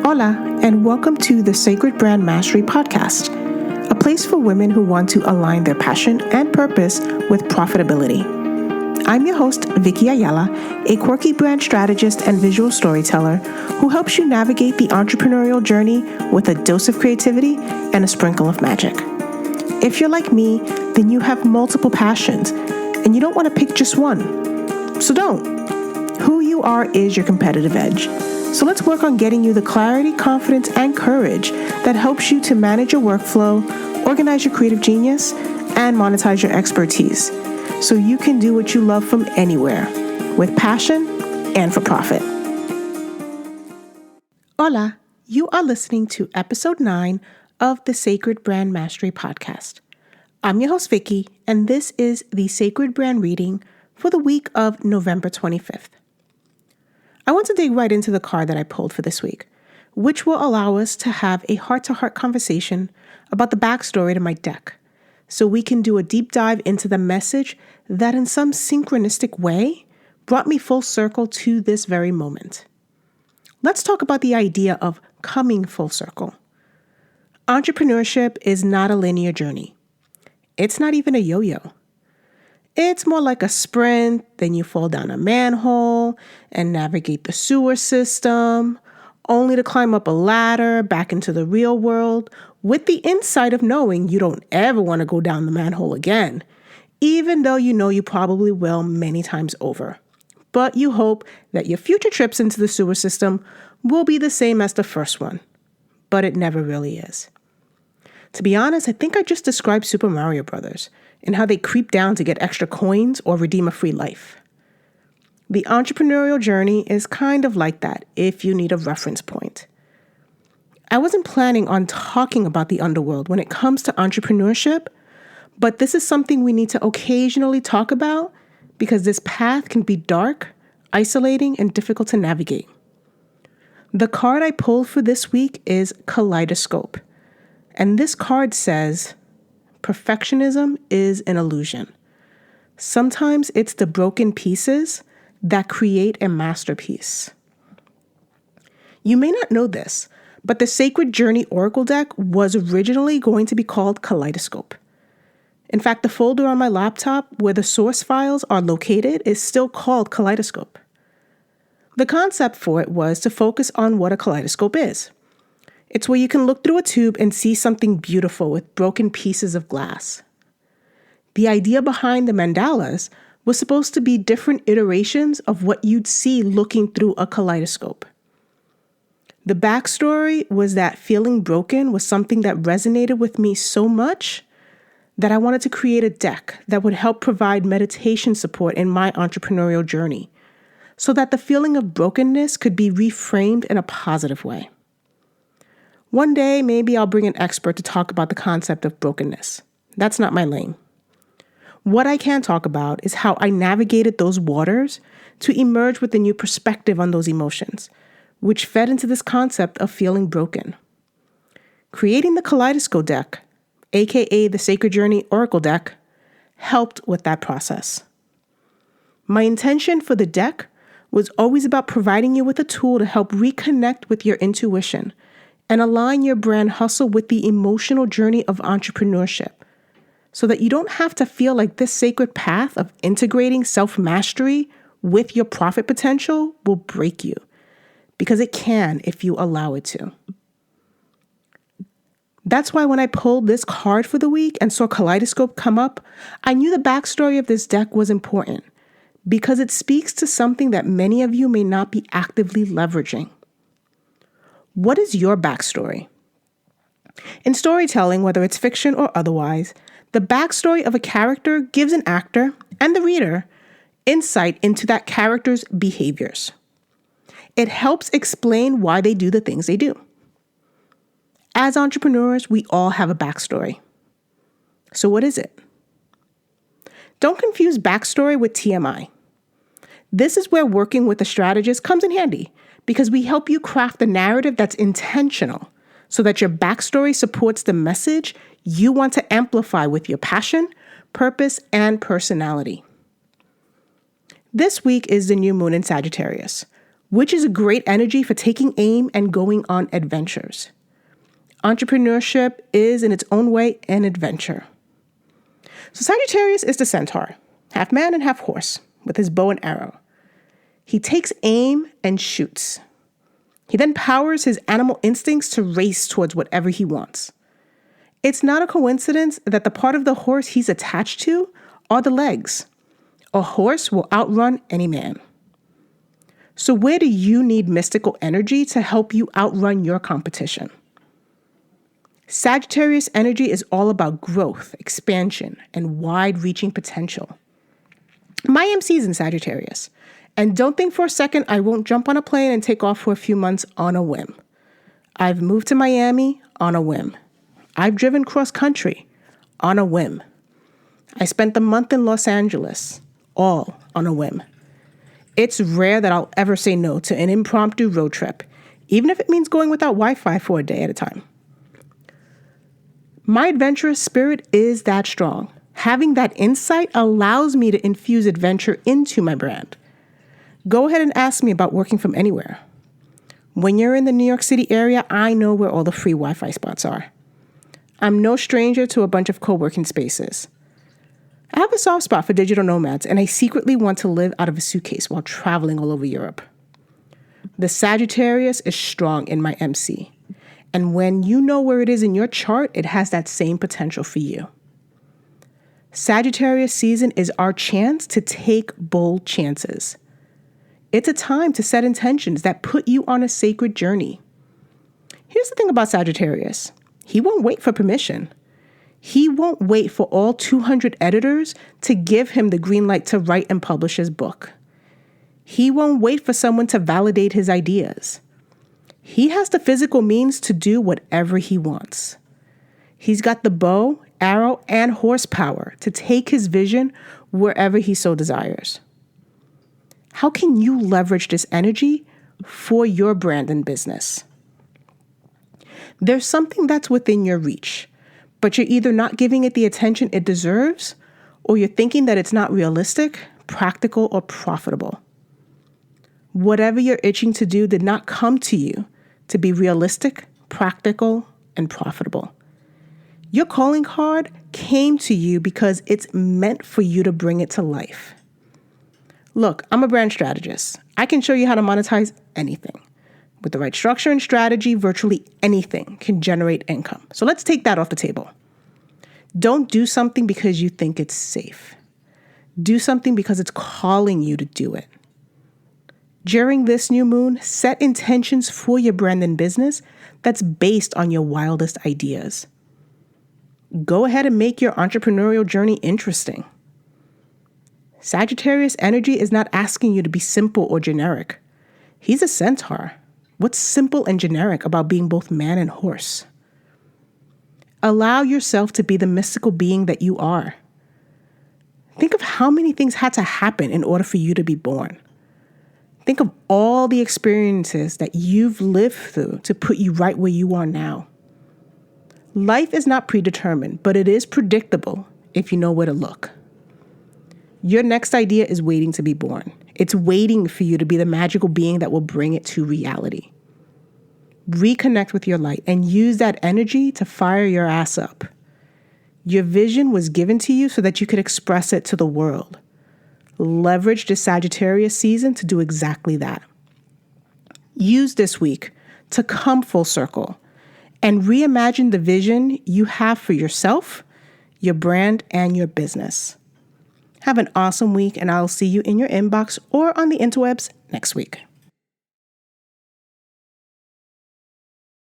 Hola, and welcome to the Sacred Brand Mastery Podcast, a place for women who want to align their passion and purpose with profitability. I'm your host, Vicky Ayala, a quirky brand strategist and visual storyteller who helps you navigate the entrepreneurial journey with a dose of creativity and a sprinkle of magic. If you're like me, then you have multiple passions, and you don't want to pick just one. So don't. Who you are is your competitive edge. So let's work on getting you the clarity, confidence, and courage that helps you to manage your workflow, organize your creative genius, and monetize your expertise so you can do what you love from anywhere with passion and for profit. Hola, you are listening to episode 9 of the Sacred Brand Mastery Podcast. I'm your host, Vicky, and this is the Sacred Brand reading for the week of November 25th. I want to dig right into the card that I pulled for this week, which will allow us to have a heart-to-heart conversation about the backstory to my deck, so we can do a deep dive into the message that in some synchronistic way brought me full circle to this very moment. Let's talk about the idea of coming full circle. Entrepreneurship is not a linear journey. It's not even a yo-yo. It's more like a sprint, then you fall down a manhole and navigate the sewer system, only to climb up a ladder back into the real world with the insight of knowing you don't ever want to go down the manhole again, even though you know you probably will many times over. But you hope that your future trips into the sewer system will be the same as the first one. But it never really is. To be honest, I think I just described Super Mario Brothers and how they creep down to get extra coins or redeem a free life. The entrepreneurial journey is kind of like that if you need a reference point. I wasn't planning on talking about the underworld when it comes to entrepreneurship, but this is something we need to occasionally talk about because this path can be dark, isolating, and difficult to navigate. The card I pulled for this week is Kaleidoscope, and this card says, perfectionism is an illusion. Sometimes it's the broken pieces that create a masterpiece. You may not know this, but the Sacred Journey Oracle deck was originally going to be called Kaleidoscope. In fact, the folder on my laptop where the source files are located is still called Kaleidoscope. The concept for it was to focus on what a kaleidoscope is. It's where you can look through a tube and see something beautiful with broken pieces of glass. The idea behind the mandalas was supposed to be different iterations of what you'd see looking through a kaleidoscope. The backstory was that feeling broken was something that resonated with me so much that I wanted to create a deck that would help provide meditation support in my entrepreneurial journey so that the feeling of brokenness could be reframed in a positive way. One day, maybe I'll bring an expert to talk about the concept of brokenness. That's not my lane. What I can talk about is how I navigated those waters to emerge with a new perspective on those emotions, which fed into this concept of feeling broken. Creating the Kaleidoscope deck, aka the Sacred Journey Oracle deck, helped with that process. My intention for the deck was always about providing you with a tool to help reconnect with your intuition and align your brand hustle with the emotional journey of entrepreneurship so that you don't have to feel like this sacred path of integrating self-mastery with your profit potential will break you, because it can if you allow it to. That's why when I pulled this card for the week and saw Kaleidoscope come up, I knew the backstory of this deck was important because it speaks to something that many of you may not be actively leveraging. What is your backstory? In storytelling, whether it's fiction or otherwise, the backstory of a character gives an actor and the reader insight into that character's behaviors. It helps explain why they do the things they do. As entrepreneurs, we all have a backstory. So what is it? Don't confuse backstory with TMI. This is where working with a strategist comes in handy because we help you craft the narrative that's intentional so that your backstory supports the message you want to amplify with your passion, purpose, and personality. This week is the new moon in Sagittarius, which is a great energy for taking aim and going on adventures. Entrepreneurship is in its own way an adventure. So Sagittarius is the centaur, half man and half horse, with his bow and arrow. He takes aim and shoots. He then powers his animal instincts to race towards whatever he wants. It's not a coincidence that the part of the horse he's attached to are the legs. A horse will outrun any man. So where do you need mystical energy to help you outrun your competition? Sagittarius energy is all about growth, expansion, and wide-reaching potential. My MC is in Sagittarius. And don't think for a second I won't jump on a plane and take off for a few months on a whim. I've moved to Miami on a whim. I've driven cross-country on a whim. I spent the month in Los Angeles, all on a whim. It's rare that I'll ever say no to an impromptu road trip, even if it means going without Wi-Fi for a day at a time. My adventurous spirit is that strong. Having that insight allows me to infuse adventure into my brand. Go ahead and ask me about working from anywhere. When you're in the New York City area, I know where all the free Wi-Fi spots are. I'm no stranger to a bunch of co-working spaces. I have a soft spot for digital nomads, and I secretly want to live out of a suitcase while traveling all over Europe. The Sagittarius is strong in my MC, and when you know where it is in your chart, it has that same potential for you. Sagittarius season is our chance to take bold chances. It's a time to set intentions that put you on a sacred journey. Here's the thing about Sagittarius. He won't wait for permission. He won't wait for all 200 editors to give him the green light to write and publish his book. He won't wait for someone to validate his ideas. He has the physical means to do whatever he wants. He's got the bow, arrow, and horsepower to take his vision wherever he so desires. How can you leverage this energy for your brand and business? There's something that's within your reach, but you're either not giving it the attention it deserves, or you're thinking that it's not realistic, practical, or profitable. Whatever you're itching to do did not come to you to be realistic, practical, and profitable. Your calling card came to you because it's meant for you to bring it to life. Look, I'm a brand strategist. I can show you how to monetize anything. With the right structure and strategy, virtually anything can generate income. So let's take that off the table. Don't do something because you think it's safe. Do something because it's calling you to do it. During this new moon, set intentions for your brand and business that's based on your wildest ideas. Go ahead and make your entrepreneurial journey interesting. Sagittarius energy is not asking you to be simple or generic. He's a centaur. What's simple and generic about being both man and horse? Allow yourself to be the mystical being that you are. Think of how many things had to happen in order for you to be born. Think of all the experiences that you've lived through to put you right where you are now. Life is not predetermined, but it is predictable if you know where to look. Your next idea is waiting to be born. It's waiting for you to be the magical being that will bring it to reality. Reconnect with your light and use that energy to fire your ass up. Your vision was given to you so that you could express it to the world. Leverage the Sagittarius season to do exactly that. Use this week to come full circle and reimagine the vision you have for yourself, your brand, and your business. Have an awesome week, and I'll see you in your inbox or on the interwebs next week.